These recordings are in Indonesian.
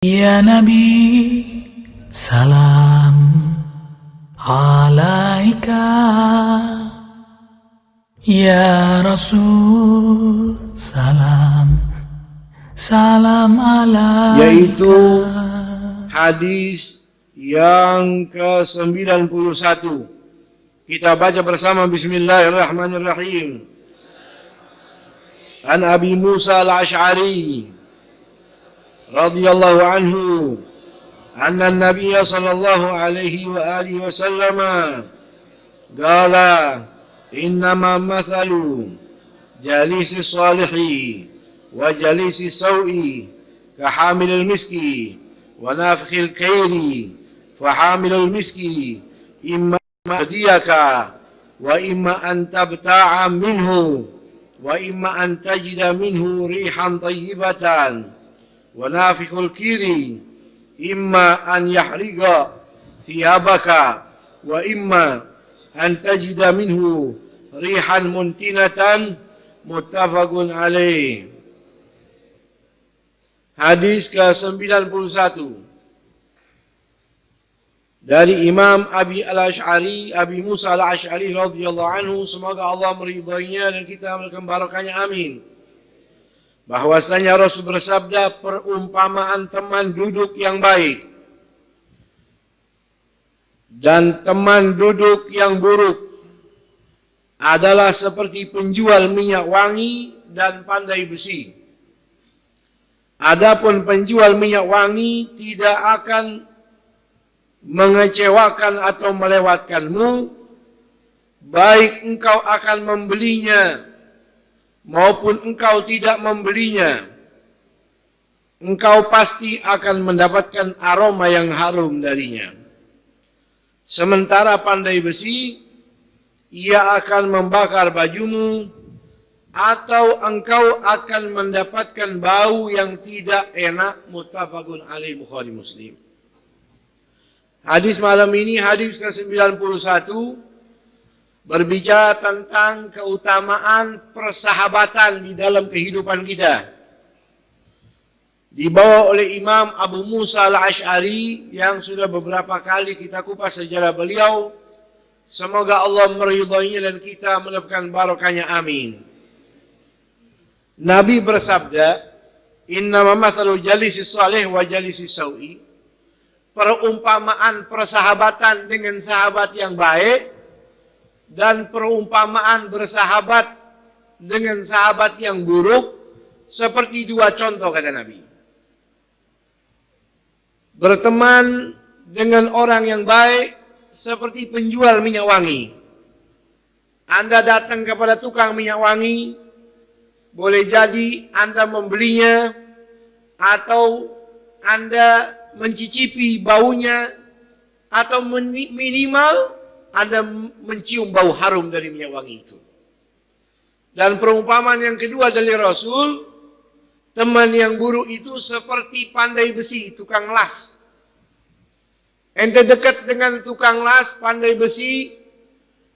Ya Nabi, salam alaika. Ya Rasul, salam alaika. Yaitu hadis yang ke-91. Kita baca bersama. Bismillahirrahmanirrahim. An Abi Musa al-Ash'ari radhiyallahu anhu anna an-nabiy sallallahu alaihi wa alihi wasallam qala innama mathalu jalisi salihi wa jalisi sawi ka hamilil miski wa nafikhil kairi fa hamilul miski imma hadiyaka wa imma an tabta'a minhu wa imma an tajida minhu rihan tayyibatan wa nafikhul kiri imma an yahriga thiyabaka wa imma an tajida minhu rihan muntinatan. Muttafaqun alaih. Hadis ke-91 dari Imam Abi al-Ash'ari, Abi Musa al-Ash'ari radhiyallahu anhu, semoga Allah meridainya dan kita melakukan barakahnya, amin. Bahwasanya Rasul bersabda, perumpamaan teman duduk yang baik dan teman duduk yang buruk adalah seperti penjual minyak wangi dan pandai besi. Adapun penjual minyak wangi tidak akan mengecewakan atau melewatkanmu, baik engkau akan membelinya maupun engkau tidak membelinya. Engkau pasti akan mendapatkan aroma yang harum darinya. Sementara pandai besi, ia akan membakar bajumu, atau engkau akan mendapatkan bau yang tidak enak. Muttafaqun alaih, Bukhari Muslim. Hadis malam ini, hadis ke-91, berbicara tentang keutamaan persahabatan di dalam kehidupan kita. Dibawa oleh Imam Abu Musa al-Ash'ari yang sudah beberapa kali kita kupas sejarah beliau. Semoga Allah meridainya dan kita mendapatkan barakahnya, amin. Nabi bersabda, innama mathalu jalisi salih wa jalisi sawi. Perumpamaan persahabatan dengan sahabat yang baik dan perumpamaan bersahabat dengan sahabat yang buruk seperti dua contoh, kata Nabi. Berteman dengan orang yang baik seperti penjual minyak wangi. Anda datang kepada tukang minyak wangi, boleh jadi Anda membelinya atau Anda mencicipi baunya, atau minimal Anda mencium bau harum dari minyak wangi itu. Dan perumpamaan yang kedua dari Rasul, teman yang buruk itu seperti pandai besi, tukang las. Ente dekat dengan tukang las, pandai besi,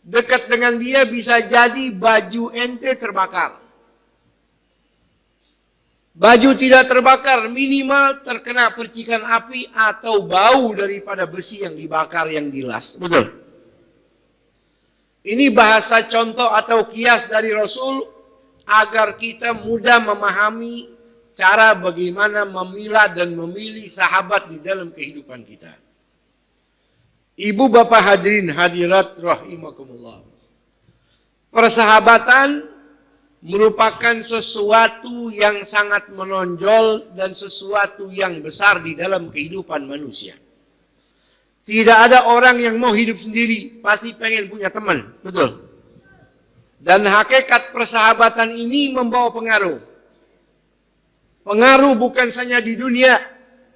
dekat dengan dia bisa jadi baju ente terbakar. Baju tidak terbakar, minimal terkena percikan api atau bau daripada besi yang dibakar, yang dilas. Betul? Ini bahasa contoh atau kias dari Rasul agar kita mudah memahami cara bagaimana memilah dan memilih sahabat di dalam kehidupan kita. Ibu bapak hadirin hadirat rahimakumullah. Persahabatan merupakan sesuatu yang sangat menonjol dan sesuatu yang besar di dalam kehidupan manusia. Tidak ada orang yang mau hidup sendiri, pasti pengen punya teman, betul? Dan hakikat persahabatan ini membawa pengaruh. Pengaruh bukan saja di dunia,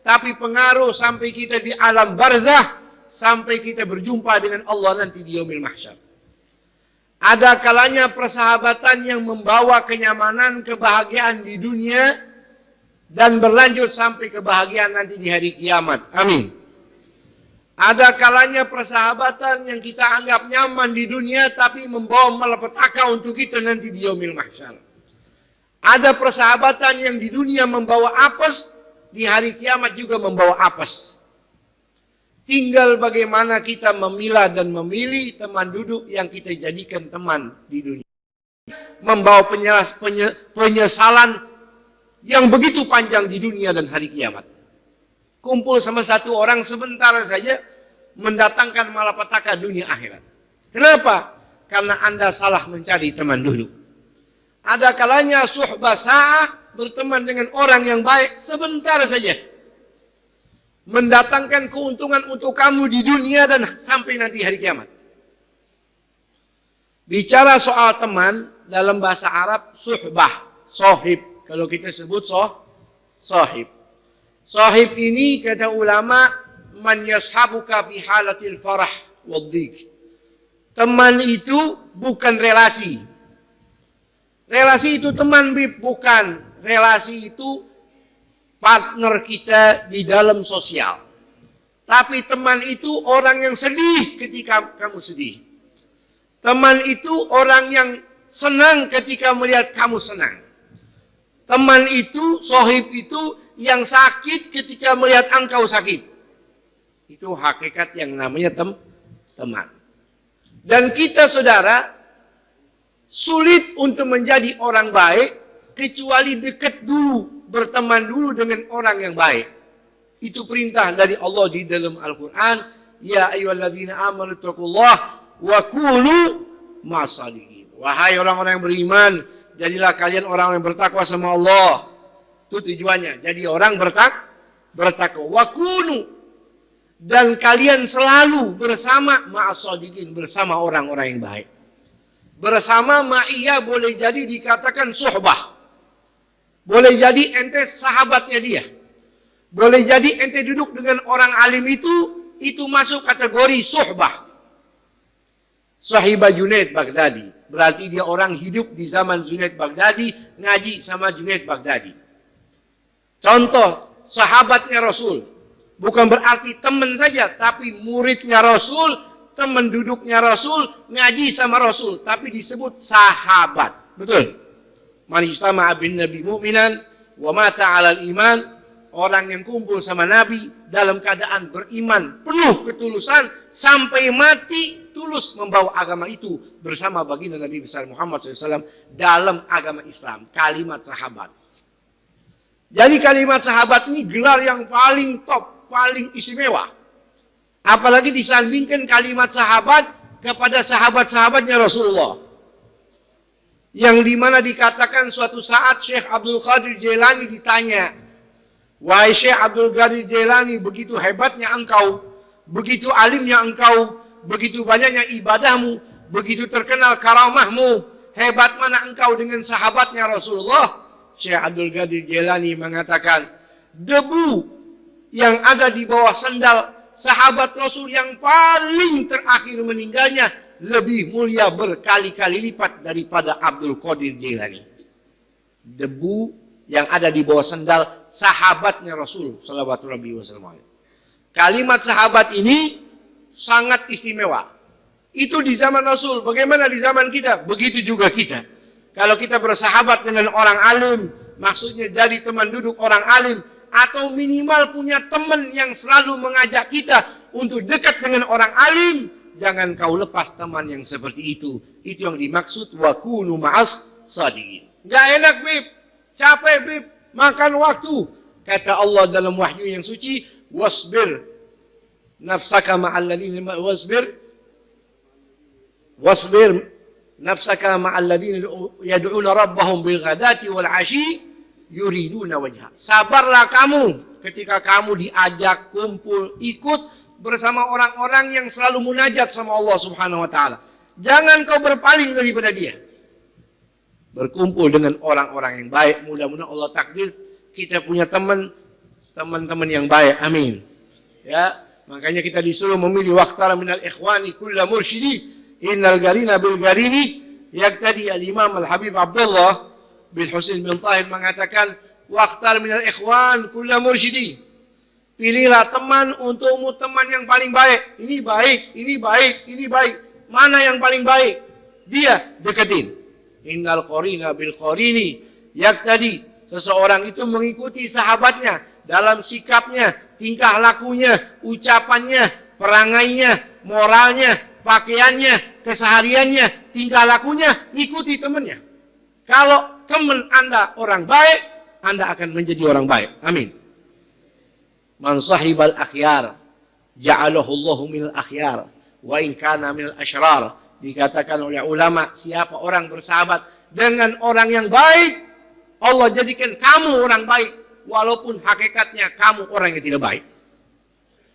tapi pengaruh sampai kita di alam barzah, sampai kita berjumpa dengan Allah nanti di yaumil mahsyar. Ada kalanya persahabatan yang membawa kenyamanan, kebahagiaan di dunia dan berlanjut sampai kebahagiaan nanti di hari kiamat. Amin. Ada kalanya persahabatan yang kita anggap nyaman di dunia tapi membawa malapetaka untuk kita nanti di yaumil mahsyar. Ada persahabatan yang di dunia membawa apes, di di hari kiamat juga membawa apes. Tinggal bagaimana kita memilah dan memilih teman duduk yang kita jadikan teman di dunia. Membawa penyesalan yang begitu panjang di dunia dan hari kiamat. Kumpul sama satu orang sebentar saja mendatangkan malapetaka dunia akhirat. Kenapa? Karena Anda salah mencari teman duduk. Ada kalanya suhbah sa'ah, berteman dengan orang yang baik sebentar saja, mendatangkan keuntungan untuk kamu di dunia dan sampai nanti hari kiamat. Bicara soal teman, dalam bahasa Arab suhbah, sohib. Kalau kita sebut sohib. Sohib ini kata ulama, man yashabuka fi halatil farah waddik. Teman itu bukan relasi. Relasi itu teman, bukan. Relasi itu partner kita di dalam sosial. Tapi teman itu orang yang sedih ketika kamu sedih. Teman itu orang yang senang ketika melihat kamu senang. Teman itu, sohib itu yang sakit ketika melihat engkau sakit. Itu hakikat yang namanya teman. Dan kita saudara, sulit untuk menjadi orang baik kecuali dekat dulu, berteman dulu dengan orang yang baik. Itu perintah dari Allah di dalam Al-Quran. Ya ayyuhalladzina amanu taqullaha wa kunu ma'as-shadiqin. Wahai orang-orang yang beriman, jadilah kalian orang yang bertakwa sama Allah. Itu tujuannya. Jadi orang bertakwa. Wa kunu, dan kalian selalu bersama ma'as-shadiqin, bersama orang-orang yang baik. Bersama ma'iyah boleh jadi dikatakan suhbah. Boleh jadi ente sahabatnya dia. Boleh jadi ente duduk dengan orang alim itu masuk kategori suhbah. Sahibah Junaid Baghdadi. Berarti dia orang hidup di zaman Junaid Baghdadi, ngaji sama Junaid Baghdadi. Contoh, sahabatnya Rasul. Bukan berarti teman saja, tapi muridnya Rasul, teman duduknya Rasul, ngaji sama Rasul. Tapi disebut sahabat. Betul? Man ijtama'a bin Nabi mu'minan wa mata 'alal iman. Orang yang kumpul sama Nabi dalam keadaan beriman, penuh ketulusan, sampai mati tulus membawa agama itu bersama baginda Nabi besar Muhammad SAW dalam agama Islam. Kalimat sahabat. Jadi kalimat sahabat ini gelar yang paling top, paling istimewa. Apalagi disandingkan kalimat sahabat kepada sahabat-sahabatnya Rasulullah. Yang dimana dikatakan suatu saat Syekh Abdul Qadir Jailani ditanya, wahai Syekh Abdul Qadir Jailani, begitu hebatnya engkau, begitu alimnya engkau, begitu banyaknya ibadahmu, begitu terkenal karamahmu, hebat mana engkau dengan sahabatnya Rasulullah? Syekh Abdul Qadir Jailani mengatakan, debu yang ada di bawah sandal sahabat Rasul yang paling terakhir meninggalnya lebih mulia berkali-kali lipat daripada Abdul Qadir Jailani. Debu yang ada di bawah sandal sahabatnya Rasul sallallahu alaihi wasallam. Kalimat sahabat ini sangat istimewa. Itu di zaman Rasul. Bagaimana di zaman kita? Begitu juga kita. Kalau kita bersahabat dengan orang alim, maksudnya jadi teman duduk orang alim, atau minimal punya teman yang selalu mengajak kita untuk dekat dengan orang alim, jangan kau lepas teman yang seperti itu. Itu yang dimaksud wa kunu ma'as shadiqin. Gak enak, Bib. Capek, Bib. Makan waktu. Kata Allah dalam wahyu yang suci, wasbir nafsaka ma'alladzina wasbir nafsaka ma'alladzina yad'una rabbahum bil ghadati wal 'ashi yuriduna wajha. Sabarlah kamu ketika kamu diajak kumpul ikut bersama orang-orang yang selalu munajat sama Allah Subhanahu wa taala. Jangan kau berpaling daripada dia. Berkumpul dengan orang-orang yang baik. Mudah-mudahan Allah takdir kita punya teman-teman yang baik. Amin. Ya, makanya kita disuruh memilih waqtara minal ikhwani kulla mursyidi innal garina bil garini yaktadi al-Imam Al-Habib Abdullah bin Husain bin Tahir mengatakan waqtar minal ikhwan kulla mursyidi. Pilihlah teman untukmu, teman yang paling baik. Ini baik, ini baik, ini baik. Mana yang paling baik? Dia deketin. Innal qarina bil qarini yaktadi. Seseorang itu mengikuti sahabatnya. dalam sikapnya, tingkah lakunya, ucapannya, perangainya, moralnya, pakaiannya, kesehariannya, tingkah lakunya, ikuti temannya. Kalau teman Anda orang baik, Anda akan menjadi orang baik. Amin. Man sahibal akhyar, ja'alahu Allahu minal akhyar, wa in kana minal asyrar. Dikatakan oleh ulama, siapa orang bersahabat dengan orang yang baik, Allah jadikan kamu orang baik, walaupun hakikatnya kamu orang yang tidak baik.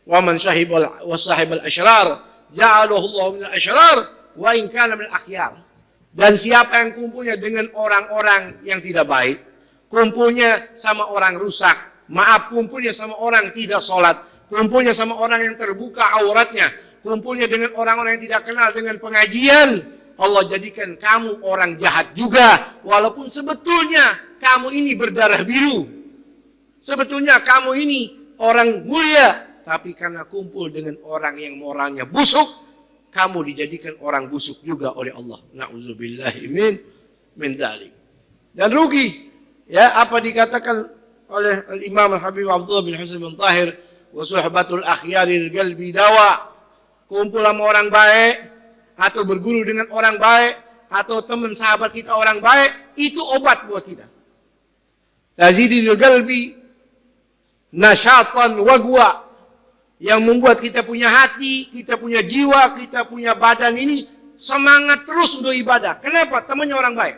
Wa man sahibal asyrar, ja'alahu Allahu minal asyrar, wa in kana minal akhyar. Dan siapa yang kumpulnya dengan orang-orang yang tidak baik, kumpulnya sama orang rusak, kumpulnya sama orang tidak sholat, kumpulnya sama orang yang terbuka auratnya, kumpulnya dengan orang-orang yang tidak kenal dengan pengajian, Allah jadikan kamu orang jahat juga, walaupun sebetulnya kamu ini berdarah biru. Sebetulnya kamu ini orang mulia, tapi karena kumpul dengan orang yang moralnya busuk, kamu dijadikan orang busuk juga oleh Allah. Na'udzubillahi min dzalik. Dan rugi. Ya, apa dikatakan oleh Imam Habib Abdullah bin Husain bin Tahir, wa suhbatul akhyaril qalbi dawa. Kumpul sama orang baik, atau berguru dengan orang baik, atau teman sahabat kita orang baik, itu obat buat kita. Tazidul qalbi nasyatan wa guwa, yang membuat kita punya hati, kita punya jiwa, kita punya badan ini semangat terus untuk ibadah. Kenapa? Temannya orang baik.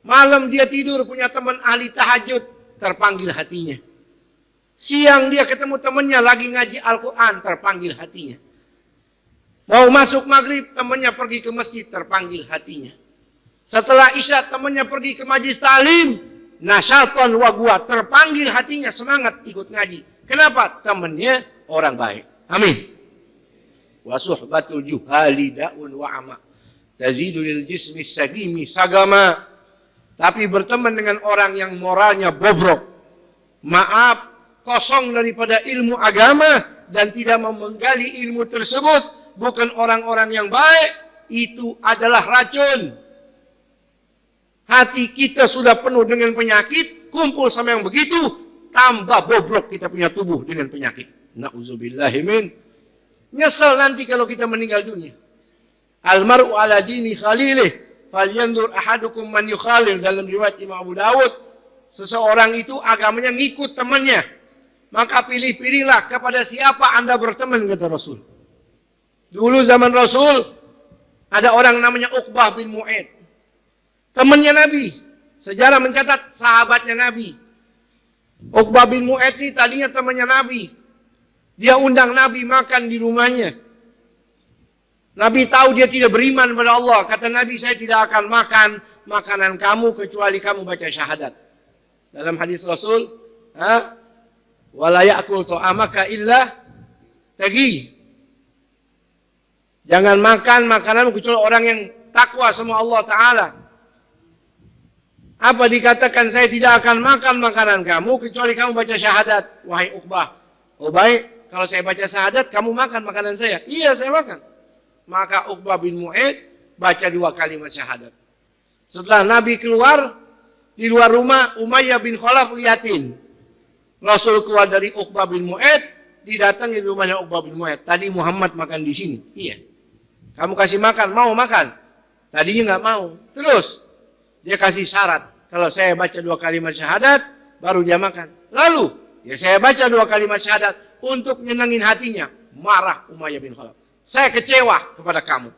Malam dia tidur punya teman ahli tahajud, terpanggil hatinya. Siang dia ketemu temannya lagi ngaji Al-Quran, terpanggil hatinya. Mau masuk maghrib, temannya pergi ke masjid, terpanggil hatinya. Setelah isya, temannya pergi ke majlis ta'lim, nasyatan wa guwa, terpanggil hatinya, semangat ikut ngaji. Kenapa? Temannya orang baik. Amin. Wa suhbatul juhali da'un wa ama, tazidu lil jismi sagimi sagama. Tapi berteman dengan orang yang moralnya bobrok, maaf, kosong daripada ilmu agama dan tidak menggali ilmu tersebut, bukan orang-orang yang baik, itu adalah racun. Hati kita sudah penuh dengan penyakit, kumpul sama yang begitu, tambah bobrok kita punya tubuh dengan penyakit. Na'udzubillahi min. Nyesal nanti kalau kita meninggal dunia. Almar'u ala dini khalilih, falyandur ahadukum man yukhalil. Dalam riwayat Imam Abu Dawud, seseorang itu agamanya ngikut temannya. Maka pilih-pilihlah kepada siapa Anda berteman, kata Rasul. Dulu zaman Rasul, ada orang namanya Uqbah bin Mu'aid. Temannya Nabi. Sejarah mencatat sahabatnya Nabi. Uqbah bin Mu'aid ini tadinya temannya Nabi. Dia undang Nabi makan di rumahnya. Nabi tahu dia tidak beriman pada Allah. Kata Nabi, saya tidak akan makan makanan kamu kecuali kamu baca syahadat. Dalam hadis Rasul, wala ya'kul ta'amaka illa taqi. Jangan makan makanan kecuali orang yang takwa sama Allah Ta'ala. Apa dikatakan, saya tidak akan makan makanan kamu kecuali kamu baca syahadat. Wahai Uqbah. Oh baik, kalau saya baca syahadat, kamu makan makanan saya. Iya, saya makan. Maka Uqbah bin Mu'aid baca 2 kalimat syahadat. Setelah Nabi keluar, di luar rumah, Umayyah bin Khalaf liatin. Rasul keluar dari Uqbah bin Mu'aid, didatangi di rumahnya Uqbah bin Mu'aid. Tadi Muhammad makan di sini. Iya. Kamu kasih makan, mau makan? Tadinya nggak mau. Terus dia kasih syarat. Kalau saya baca 2 kalimat syahadat, baru dia makan. Lalu, ya saya baca 2 kalimat syahadat untuk nyenengin hatinya. Marah Umayyah bin Khalaf. Saya kecewa kepada kamu.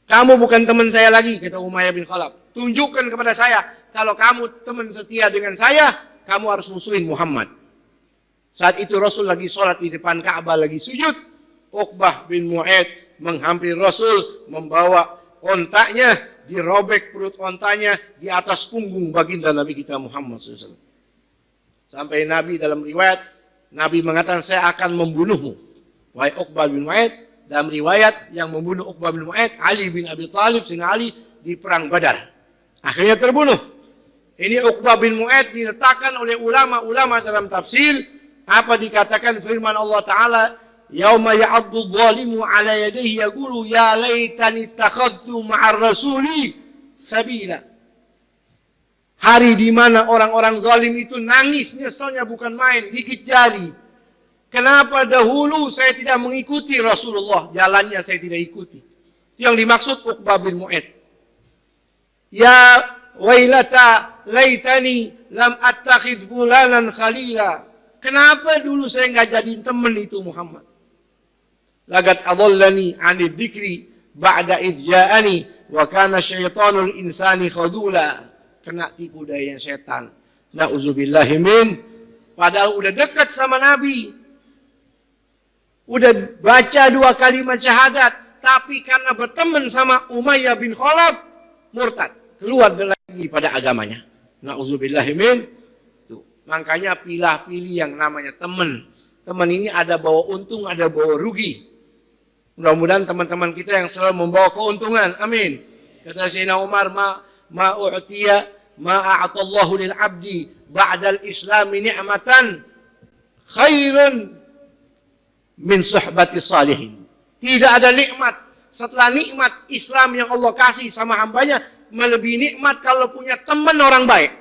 Kamu bukan teman saya lagi, kata Umayyah bin Khalaf. Tunjukkan kepada saya, kalau kamu teman setia dengan saya, kamu harus musuhin Muhammad. Saat itu Rasul lagi sholat di depan Ka'bah, lagi sujud. Uqbah bin Mu'aid menghampiri Rasul, membawa ontaknya, dirobek perut ontanya di atas punggung baginda Nabi kita Muhammad SAW. Sampai Nabi dalam riwayat, Nabi mengatakan, saya akan membunuhmu, wahai Uqbah bin Mu'aid. Dalam riwayat, yang membunuh Uqbah bin Mu'aid, Ali bin Abi Thalib, Sayyidina Ali, di perang Badar. Akhirnya terbunuh. Ini Uqbah bin Mu'aid diletakkan oleh ulama-ulama dalam tafsir. Apa dikatakan firman Allah Ta'ala, yauma ya'addu dhalimu ala yadayhi yaqulu ya laitani ittakhadtu ma'ar rasuli sabila. Hari di mana orang-orang zalim itu nangis, nyeselnya bukan main, gigit jari. Kenapa dahulu saya tidak mengikuti Rasulullah, jalannya saya tidak ikuti. Itu yang dimaksud Uqbah bin Mu'aid. Ya wailata laitani lam attakhidh fulanan khalila. Kenapa dulu saya nggak jadiin teman itu Muhammad? Lagat adallani 'anid dzikri ba'da idh ja'ani wa kana syaitanul insani khadula. Kena tipu daya setan. Nauzubillahi min. Padahal udah dekat sama Nabi. Udah baca 2 kalimat syahadat. Tapi karena berteman sama Umayyah bin Khalaf, murtad. Keluar lagi pada agamanya. Nauzubillahi min. Tuh. Makanya pilih-pilih yang namanya teman. Teman ini ada bawa untung, ada bawa rugi. Mudah-mudahan teman-teman kita yang selalu membawa keuntungan. Amin. Kata Sayyidina Umar, ma u'tiya ma a'atallahu lil 'abdi ba'dal islami ni'matan khairun min suhbati salihin. Tidak ada nikmat setelah nikmat Islam yang Allah kasih sama hambanya melebihi nikmat kalau punya teman orang baik.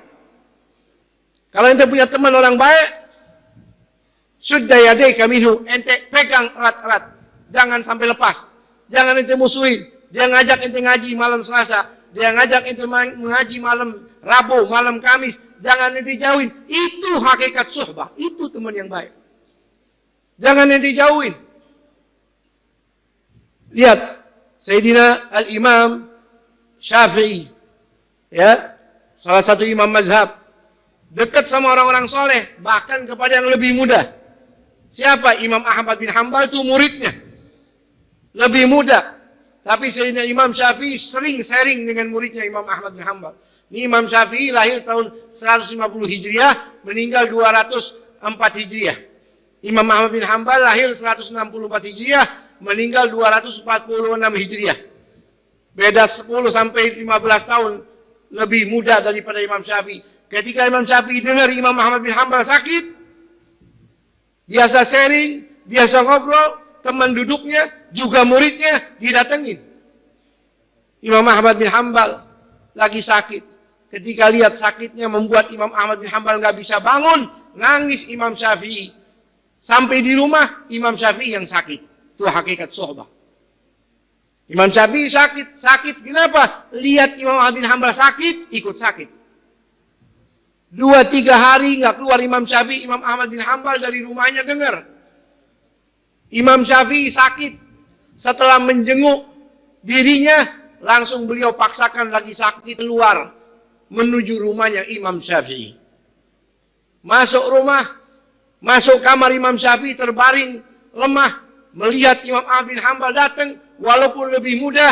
Kalau ente punya teman orang baik, sudda yadayka minhu, ente pegang erat-erat, jangan sampai lepas. Jangan ente musuhin. Dia ngajak ente ngaji malam Selasa, dia ngajak ente mengaji malam Rabu, malam Kamis, jangan ente jauhin. Itu hakikat suhbah, itu teman yang baik. Jangan ente jauhin. Lihat Sayyidina Al-Imam Syafi'i, ya, salah satu imam mazhab, dekat sama orang-orang soleh, bahkan kepada yang lebih muda. Siapa? Imam Ahmad bin Hanbal itu muridnya, lebih muda. Tapi Sayyidina Imam Syafi'i sering sharing dengan muridnya Imam Ahmad bin Hanbal. Ini Imam Syafi'i lahir tahun 150 Hijriah, meninggal 204 Hijriah. Imam Ahmad bin Hanbal lahir 164 Hijriah, meninggal 246 Hijriah. Beda 10 sampai 15 tahun lebih muda daripada Imam Syafi'i. Ketika Imam Syafi'i dengar Imam Ahmad bin Hanbal sakit, biasa sharing, biasa ngobrol, teman duduknya, juga muridnya didatengin. Imam Ahmad bin Hanbal lagi sakit. Ketika lihat sakitnya membuat Imam Ahmad bin Hanbal nggak bisa bangun, nangis Imam Syafi'i. Sampai di rumah, Imam Syafi'i yang sakit. Itu hakikat sohbah. Imam Syafi'i sakit. Sakit kenapa? Lihat Imam Ahmad bin Hanbal sakit, ikut sakit. 2-3 hari nggak keluar Imam Syafi'i, Imam Ahmad bin Hanbal dari rumahnya dengar Imam Syafi'i sakit. Setelah menjenguk dirinya, langsung beliau paksakan lagi sakit keluar menuju rumahnya Imam Syafi'i. Masuk rumah, masuk kamar Imam Syafi'i terbaring lemah, melihat Imam Ahmad bin Hanbal datang walaupun lebih mudah,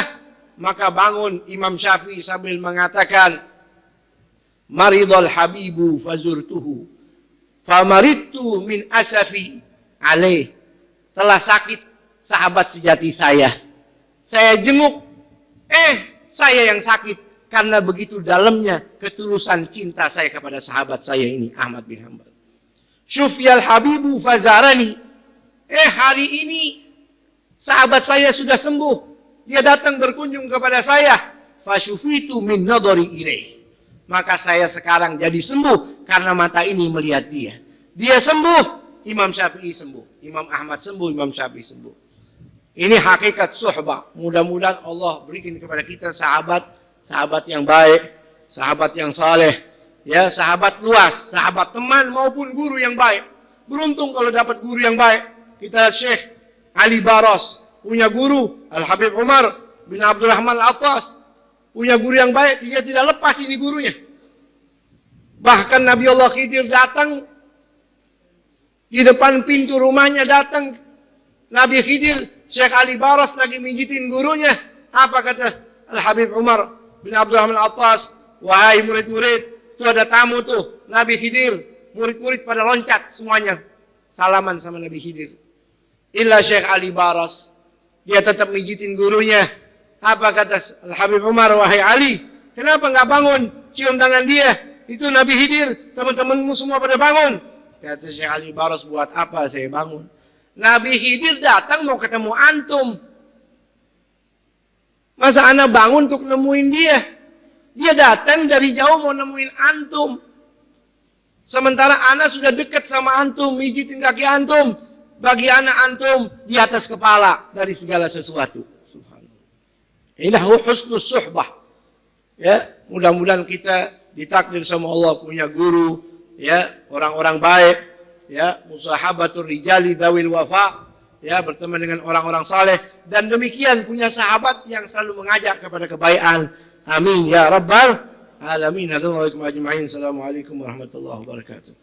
maka bangun Imam Syafi'i sambil mengatakan, maridul habibu fazurtuhu famaridtu min asafi alaih. Telah sakit sahabat sejati saya jenguk, saya yang sakit karena begitu dalamnya ketulusan cinta saya kepada sahabat saya ini Ahmad bin Hanbal. Syufyal habibu fazarani, hari ini sahabat saya sudah sembuh, dia datang berkunjung kepada saya, fasyufitu min nadari ilaih. Maka saya sekarang jadi sembuh karena mata ini melihat dia. Dia sembuh, Imam Syafi'i sembuh. Imam Ahmad sembuh, Imam Syafi'i sembuh. Ini hakikat suhbah. Mudah-mudahan Allah berikan kepada kita sahabat yang baik, sahabat yang saleh, ya, sahabat luas, sahabat teman maupun guru yang baik. Beruntung kalau dapat guru yang baik. Kita Syekh Ali Baros punya guru Al-Habib Umar bin Abdurrahman Al-Attas. Punya guru yang baik, dia tidak lepas ini gurunya. Bahkan Nabi Allah Khidir datang, di depan pintu rumahnya datang Nabi Khidir, Syekh Ali Baras lagi mijitin gurunya. Apa kata Al-Habib Umar bin Abdurrahman Al-Attas? Wahai murid-murid, itu ada tamu tuh, Nabi Khidir. Murid-murid pada loncat semuanya, salaman sama Nabi Khidir. Illa Syekh Ali Baras, dia tetap mijitin gurunya. Apa kata Al-Habib Umar? Wahai Ali, kenapa nggak bangun cium tangan dia? Itu Nabi Khidir, teman-temanmu semua pada bangun. Kata Syekh Ali Baras, buat apa saya bangun? Nabi Khidir datang mau ketemu antum. Masa anak bangun untuk nemuin dia? Dia datang dari jauh mau nemuin antum. Sementara anak sudah dekat sama antum, mijitin kaki antum. Bagi anak antum di atas kepala dari segala sesuatu. Subhanallah. Inilah husnus suhbah. Ya, mudah-mudahan kita ditakdir sama Allah punya guru, ya, orang-orang baik, ya, musahabatur rijali dawil wafa, ya, berteman dengan orang-orang saleh, dan demikian punya sahabat yang selalu mengajak kepada kebaikan. Amin ya rabbal alamin. Assalamualaikum warahmatullahi wabarakatuh.